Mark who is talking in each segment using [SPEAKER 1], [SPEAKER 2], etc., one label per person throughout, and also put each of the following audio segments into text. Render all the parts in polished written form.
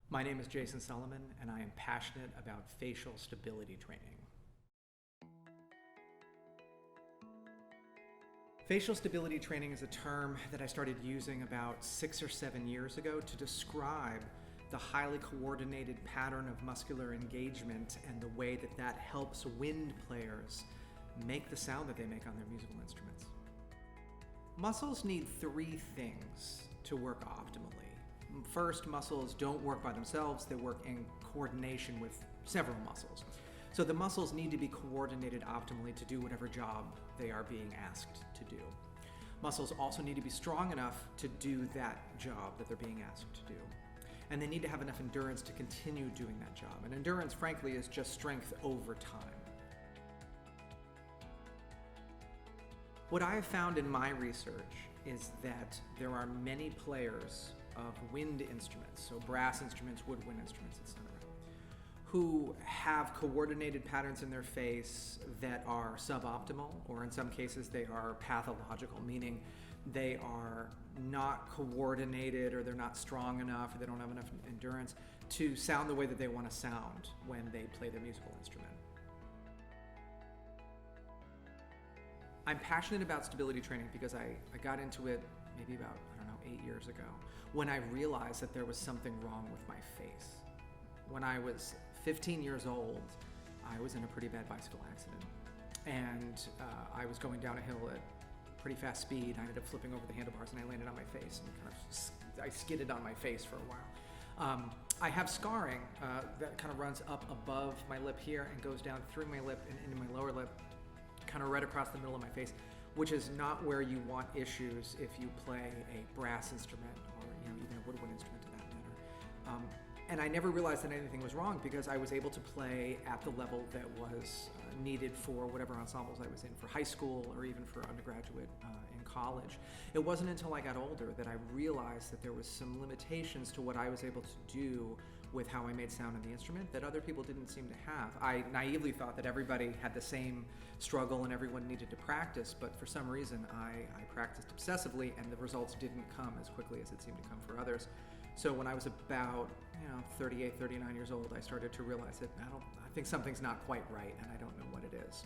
[SPEAKER 1] My name is Jason Sulliman, and I am passionate about facial stability training. Facial stability training is a term that I started using about 6 or 7 years ago to describe the highly coordinated pattern of muscular engagement and the way that that helps wind players make the sound that they make on their musical instruments. Muscles need 3 things to work optimally. First, muscles don't work by themselves, they work in coordination with several muscles. So the muscles need to be coordinated optimally to do whatever job they are being asked to do. Muscles also need to be strong enough to do that job that they're being asked to do. And they need to have enough endurance to continue doing that job. And endurance, frankly, is just strength over time. What I have found in my research is that there are many players of wind instruments, so brass instruments, woodwind instruments, etc., who have coordinated patterns in their face that are suboptimal, or in some cases they are pathological, meaning they are not coordinated, or they're not strong enough, or they don't have enough endurance to sound the way that they want to sound when they play their musical instrument. I'm passionate about stability training because I got into it maybe about, 8 years ago, when I realized that there was something wrong with my face. When I was 15 years old, I was in a pretty bad bicycle accident, and I was going down a hill at pretty fast speed. I ended up flipping over the handlebars and I landed on my face, and I skidded on my face for a while. I have scarring that kind of runs up above my lip here and goes down through my lip and into my lower lip, kind of right across the middle of my face, which is not where you want issues if you play a brass instrument or even a woodwind instrument to that matter. And I never realized that anything was wrong because I was able to play at the level that was needed for whatever ensembles I was in for high school or even for undergraduate in college. It wasn't until I got older that I realized that there was some limitations to what I was able to do with how I made sound in the instrument that other people didn't seem to have. I naively thought that everybody had the same struggle and everyone needed to practice, but for some reason I practiced obsessively and the results didn't come as quickly as it seemed to come for others. So when I was about 38, 39 years old, I started to realize that I think something's not quite right and I don't know what it is.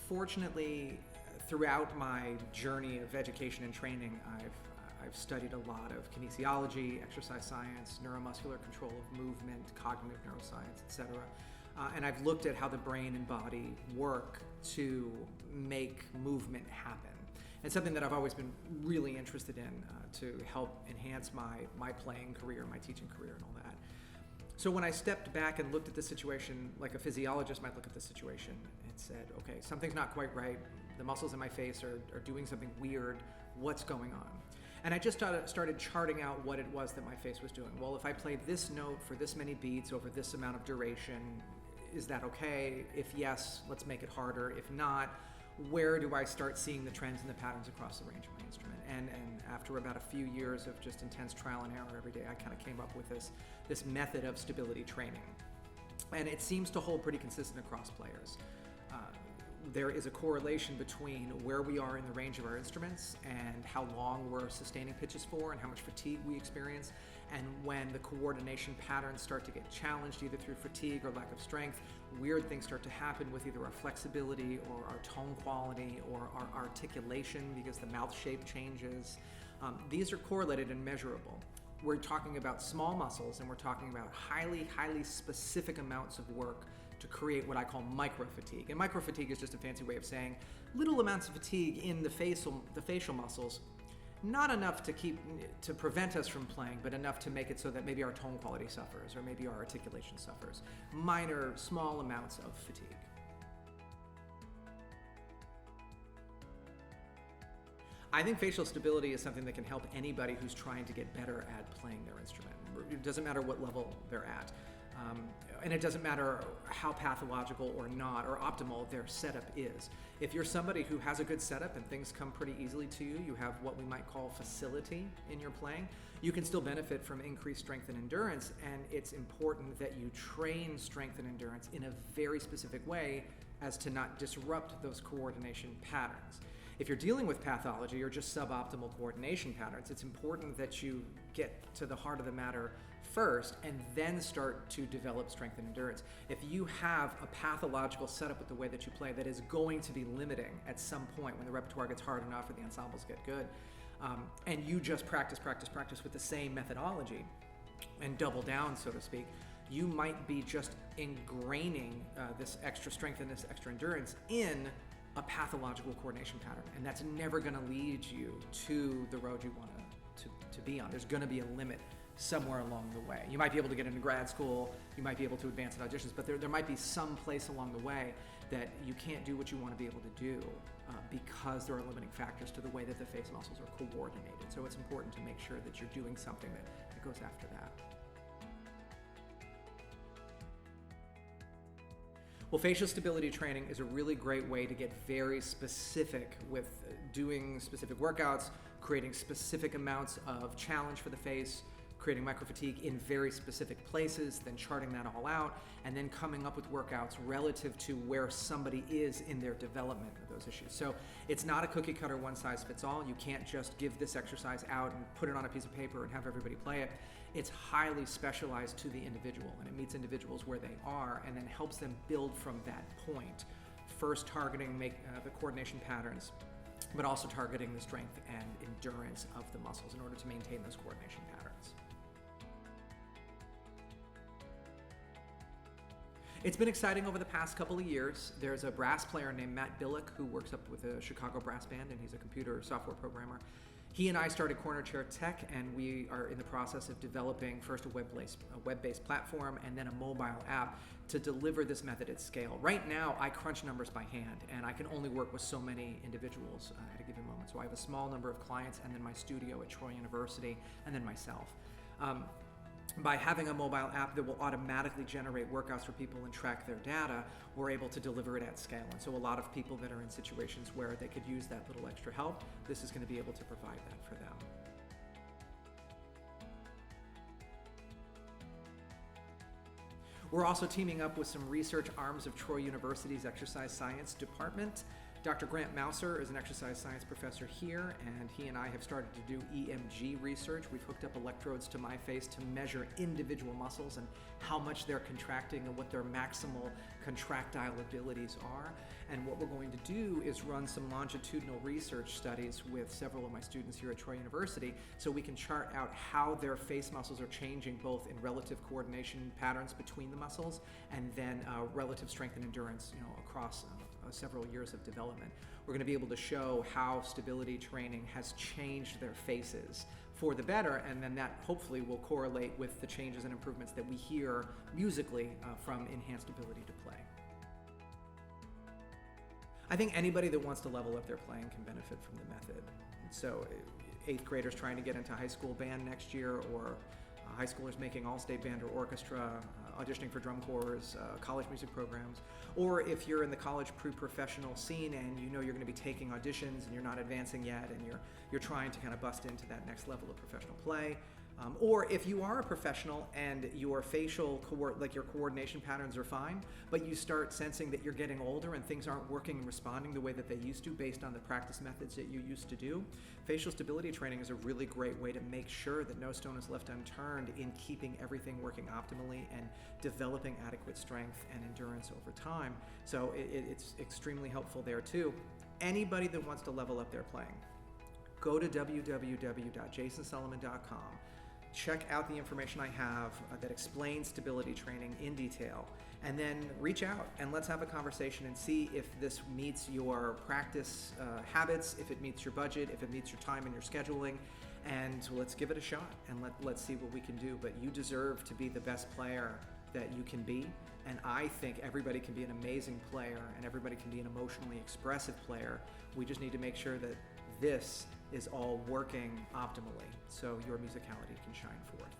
[SPEAKER 1] Fortunately, throughout my journey of education and training, I've studied a lot of kinesiology, exercise science, neuromuscular control of movement, cognitive neuroscience, etc. And I've looked at how the brain and body work to make movement happen. It's something that I've always been really interested in to help enhance my playing career, my teaching career, and all that. So when I stepped back and looked at the situation like a physiologist might look at the situation and said, okay, something's not quite right. The muscles in my face are doing something weird. What's going on? And I just started charting out what it was that my face was doing. Well, if I played this note for this many beats over this amount of duration, is that okay? If yes, let's make it harder. If not, where do I start seeing the trends and the patterns across the range of my instrument? And after about a few years of just intense trial and error every day, I kind of came up with this method of stability training. And it seems to hold pretty consistent across players. There is a correlation between where we are in the range of our instruments and how long we're sustaining pitches for and how much fatigue we experience. And when the coordination patterns start to get challenged, either through fatigue or lack of strength, weird things start to happen with either our flexibility or our tone quality or our articulation because the mouth shape changes. These are correlated and measurable. We're talking about small muscles and we're talking about highly, highly specific amounts of work to create what I call micro-fatigue. And micro-fatigue is just a fancy way of saying little amounts of fatigue in the facial muscles, not enough to prevent us from playing, but enough to make it so that maybe our tone quality suffers or maybe our articulation suffers. Minor, small amounts of fatigue. I think facial stability is something that can help anybody who's trying to get better at playing their instrument. It doesn't matter what level they're at. And it doesn't matter how pathological or not or optimal their setup is. If you're somebody who has a good setup and things come pretty easily to you, you have what we might call facility in your playing, you can still benefit from increased strength and endurance, and it's important that you train strength and endurance in a very specific way as to not disrupt those coordination patterns. If you're dealing with pathology or just suboptimal coordination patterns, it's important that you get to the heart of the matter first and then start to develop strength and endurance. If you have a pathological setup with the way that you play that is going to be limiting at some point when the repertoire gets hard enough or the ensembles get good, and you just practice with the same methodology and double down, so to speak, you might be just ingraining this extra strength and this extra endurance in a pathological coordination pattern, and that's never going to lead you to the road you want to be on. There's going to be a limit somewhere along the way. You might be able to get into grad school, you might be able to advance in auditions, but there might be some place along the way that you can't do what you want to be able to do because there are limiting factors to the way that the face muscles are coordinated. So it's important to make sure that you're doing something that goes after that. Well, facial stability training is a really great way to get very specific with doing specific workouts, creating specific amounts of challenge for the face, creating micro-fatigue in very specific places, then charting that all out, and then coming up with workouts relative to where somebody is in their development of those issues. So it's not a cookie cutter one-size-fits-all. You can't just give this exercise out and put it on a piece of paper and have everybody play it. It's highly specialized to the individual, and it meets individuals where they are and then helps them build from that point. First targeting the coordination patterns, but also targeting the strength and endurance of the muscles in order to maintain those coordination patterns. It's been exciting over the past couple of years. There's a brass player named Matt Billock who works up with a Chicago brass band, and he's a computer software programmer. He and I started Corner Chair Tech, and we are in the process of developing first a web-based platform and then a mobile app to deliver this method at scale. Right now, I crunch numbers by hand, and I can only work with so many individuals at a given moment. So I have a small number of clients, and then my studio at Troy University, and then myself. By having a mobile app that will automatically generate workouts for people and track their data, we're able to deliver it at scale. And so a lot of people that are in situations where they could use that little extra help, this is going to be able to provide that for them. We're also teaming up with some research arms of Troy University's exercise science department. Dr. Grant Mouser is an exercise science professor here, and he and I have started to do EMG research. We've hooked up electrodes to my face to measure individual muscles and how much they're contracting and what their maximal contractile abilities are. And what we're going to do is run some longitudinal research studies with several of my students here at Troy University so we can chart out how their face muscles are changing both in relative coordination patterns between the muscles and then relative strength and endurance, across several years of development. We're going to be able to show how stability training has changed their faces for the better, and then that hopefully will correlate with the changes and improvements that we hear musically from enhanced ability to play. I think anybody that wants to level up their playing can benefit from the method. So 8th graders trying to get into high school band next year, or high schoolers making all-state band or orchestra, auditioning for drum corps, college music programs, or if you're in the college pre-professional scene and you know you're going to be taking auditions and you're not advancing yet and you're trying to kind of bust into that next level of professional play, or if you are a professional and your your coordination patterns are fine, but you start sensing that you're getting older and things aren't working and responding the way that they used to based on the practice methods that you used to do, facial stability training is a really great way to make sure that no stone is left unturned in keeping everything working optimally and developing adequate strength and endurance over time. So it's extremely helpful there too. Anybody that wants to level up their playing, go to www.jasonsulliman.com. Check out the information I have that explains stability training in detail, and then reach out and let's have a conversation and see if this meets your practice habits, if it meets your budget, if it meets your time and your scheduling, and let's give it a shot and let's see what we can do. But you deserve to be the best player that you can be, and I think everybody can be an amazing player and everybody can be an emotionally expressive player. We just need to make sure that this is all working optimally so your musicality can shine forth.